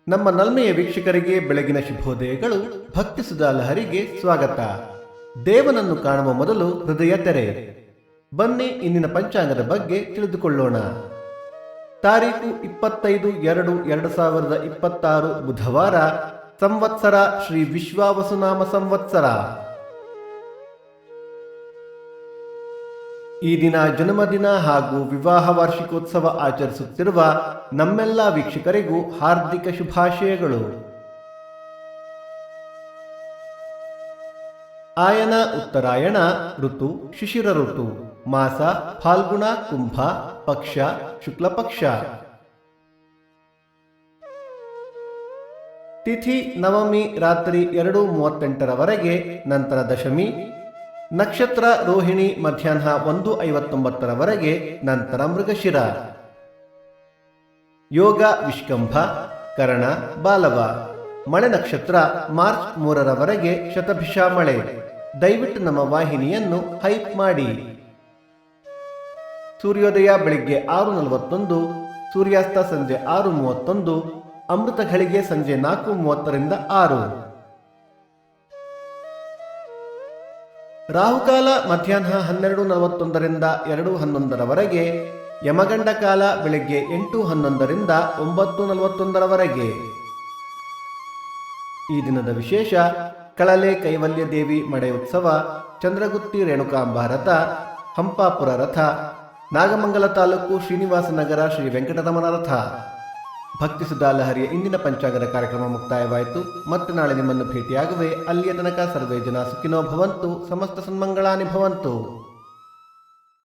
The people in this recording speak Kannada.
ನಮ್ಮ ನಲ್ಮೆಯ ವೀಕ್ಷಕರಿಗೆ ಬೆಳಗಿನ ಶುಭೋದಯಗಳು. ಭಕ್ತಿ ಸುಧಾ ಲಹರಿಗೆ ಸ್ವಾಗತ. ದೇವನನ್ನು ಕಾಣುವ ಮೊದಲು ಹೃದಯ ತೆರೆ. ಬನ್ನಿ ಇಂದಿನ ಪಂಚಾಂಗದ ಬಗ್ಗೆ ತಿಳಿದುಕೊಳ್ಳೋಣ. ತಾರೀಕು 25/2/2026 ಬುಧವಾರ, ಸಂವತ್ಸರ ಶ್ರೀ ವಿಶ್ವಾವಸುನಾಮ ಸಂವತ್ಸರ. ಈ ದಿನ ಜನ್ಮದಿನ ಹಾಗೂ ವಿವಾಹ ವಾರ್ಷಿಕೋತ್ಸವ ಆಚರಿಸುತ್ತಿರುವ ನಮ್ಮೆಲ್ಲ ವೀಕ್ಷಕರಿಗೂ ಹಾರ್ದಿಕ ಶುಭಾಶಯಗಳು. ಆಯನ ಉತ್ತರಾಯಣ ಋತು ಶಿಶಿರ ಋತು, ಮಾಸ ಫಾಲ್ಗುಣ ಕುಂಭ, ಪಕ್ಷ ಶುಕ್ಲ ಪಕ್ಷ. ತಿಥಿ ನವಮಿ ರಾತ್ರಿ 2:38 ನಂತರ ದಶಮಿ. ನಕ್ಷತ್ರ ರೋಹಿಣಿ ಮಧ್ಯಾಹ್ನ 1:59 ನಂತರ ಮೃಗಶಿರ. ಯೋಗ ವಿಷ್ಕಂಭ, ಕರಣ ಬಾಲವ. ಮಳೆ ನಕ್ಷತ್ರ ಮಾರ್ಚ್ 3 ಶತಭಿಷ ಮಳೆ. ದಯವಿಟ್ಟು ನಮ್ಮ ವಾಹಿನಿಯನ್ನು ಹೈಪ್ ಮಾಡಿ. ಸೂರ್ಯೋದಯ ಬೆಳಿಗ್ಗೆ 6:41, ಸೂರ್ಯಾಸ್ತ ಸಂಜೆ 6:31, ಅಮೃತ ಘಳಿಗೆ ಸಂಜೆ 4:30 6. ರಾಹುಕಾಲ ಮಧ್ಯಾಹ್ನ 12:41 2:11, ಯಮಗಂಡ ಕಾಲ ಬೆಳಗ್ಗೆ 8:11 9:41. ಈ ದಿನದ ವಿಶೇಷ: ಕಳಲೆ ಕೈವಲ್ಯ ದೇವಿ ಮಡೆ ಉತ್ಸವ, ಚಂದ್ರಗುತ್ತಿ ರೇಣುಕಾಂಬ ರಥ, ಹಂಪಾಪುರ ರಥ, ನಾಗಮಂಗಲ ತಾಲೂಕು ಶ್ರೀನಿವಾಸನಗರ ಶ್ರೀ ವೆಂಕಟರಮಣ ರಥ. ಭಕ್ತಿ ಸುಧಾ ಲಹರಿಯ ಇಂದಿನ ಪಂಚಾಂಗದ ಕಾರ್ಯಕ್ರಮ ಮುಕ್ತಾಯವಾಯಿತು. ಮತ್ತೆ ನಾಳೆ ನಿಮ್ಮನ್ನು ಭೇಟಿಯಾಗುವೆ. ಅಲ್ಲಿಯ ತನಕ ಸರ್ವೇ ಜನ ಸುಖಿನೋ ಭವಂತು, ಸಮಸ್ತ ಸನ್ಮಂಗಳಾನಿ ಭವಂತು.